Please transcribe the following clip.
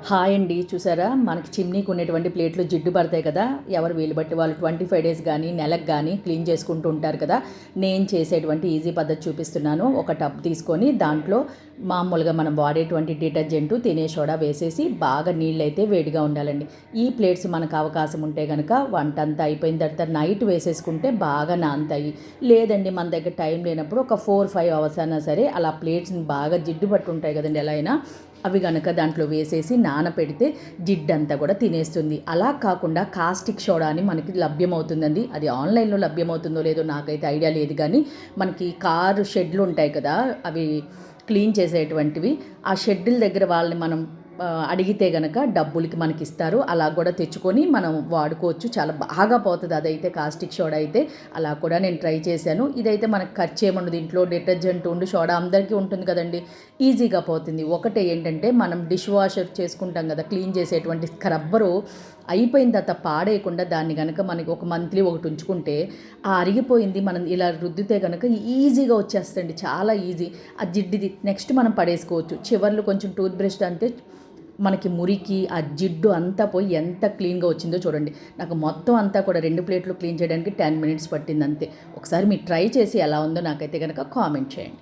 Hi అండి. చూసారా మనకి చిమ్నీకి ఉండేటువంటి ప్లేట్లు జిడ్డు పడతాయి కదా, ఎవరు వీలు బట్టి వాళ్ళు 25 డేస్ కానీ నెలకు కానీ క్లీన్ చేసుకుంటూ ఉంటారు కదా. నేను చేసేటువంటి ఈజీ పద్ధతి చూపిస్తున్నాను. ఒక టబ్ తీసుకొని దాంట్లో మామూలుగా మనం వాడేటువంటి డిటర్జెంట్, తినే సోడా వేసేసి బాగా నీళ్ళైతే వేడిగా ఉండాలండి. ఈ ప్లేట్స్ మనకు అవకాశం ఉంటే కనుక వంట అంతా అయిపోయిన తర్వాత నైట్ వేసేసుకుంటే బాగా నానతాయి. లేదండి మన దగ్గర టైం లేనప్పుడు ఒక 4-5 అవర్స్ అయినా సరే అలా ప్లేట్స్ని బాగా జిడ్డు పట్టు ఉంటాయి కదండి, ఎలా అయినా అవి కనుక దాంట్లో వేసేసి నానపెడితే జిడ్డంతా కూడా తినేస్తుంది. అలా కాకుండా కాస్టిక్ సోడా అని మనకి లభ్యమవుతుందండి. అది ఆన్లైన్లో లభ్యమవుతుందో లేదో నాకైతే ఐడియా లేదు, కానీ మనకి కారు షెడ్లు ఉంటాయి కదా, అవి క్లీన్ చేసేటువంటివి, ఆ షెడ్ల దగ్గర వాళ్ళని మనం అడిగితే గనక డబ్బులకి మనకి ఇస్తారు. అలా కూడా తెచ్చుకొని మనం వాడుకోవచ్చు. చాలా బాగా పోతుంది అదైతే, కాస్టిక్ సోడా అయితే. అలా కూడా నేను ట్రై చేశాను. ఇదైతే మనకు ఖర్చు ఏముండదు, ఇంట్లో డిటర్జెంట్ ఉండి సోడా అందరికీ ఉంటుంది కదండి, ఈజీగా పోతుంది. ఒకటే ఏంటంటే మనం డిష్ వాషర్ చేసుకుంటాం కదా, క్లీన్ చేసేటువంటి స్క్రబ్బరు అయిపోయిన తర్వాత పాడేయకుండా దాన్ని కనుక మనకి ఒక మంత్లీ ఒకటి ఉంచుకుంటే ఆ అరిగిపోయింది మనం ఇలా రుద్దితే కనుక ఈజీగా వచ్చేస్తుంది. చాలా ఈజీ. ఆ జిడ్డిది నెక్స్ట్ మనం పడేసుకోవచ్చు. చివర్లు కొంచెం టూత్ బ్రష్ అంతే మనకి మురికి ఆ జిడ్డు అంతా పోయి ఎంత క్లీన్గా వచ్చిందో చూడండి. నాకు మొత్తం అంతా కూడా 2 ప్లేట్లు క్లీన్ చేయడానికి 10 మినిట్స్ పట్టింది అంతే. ఒకసారి మీరు ట్రై చేసి ఎలా ఉందో నాకైతే కనుక కామెంట్ చేయండి.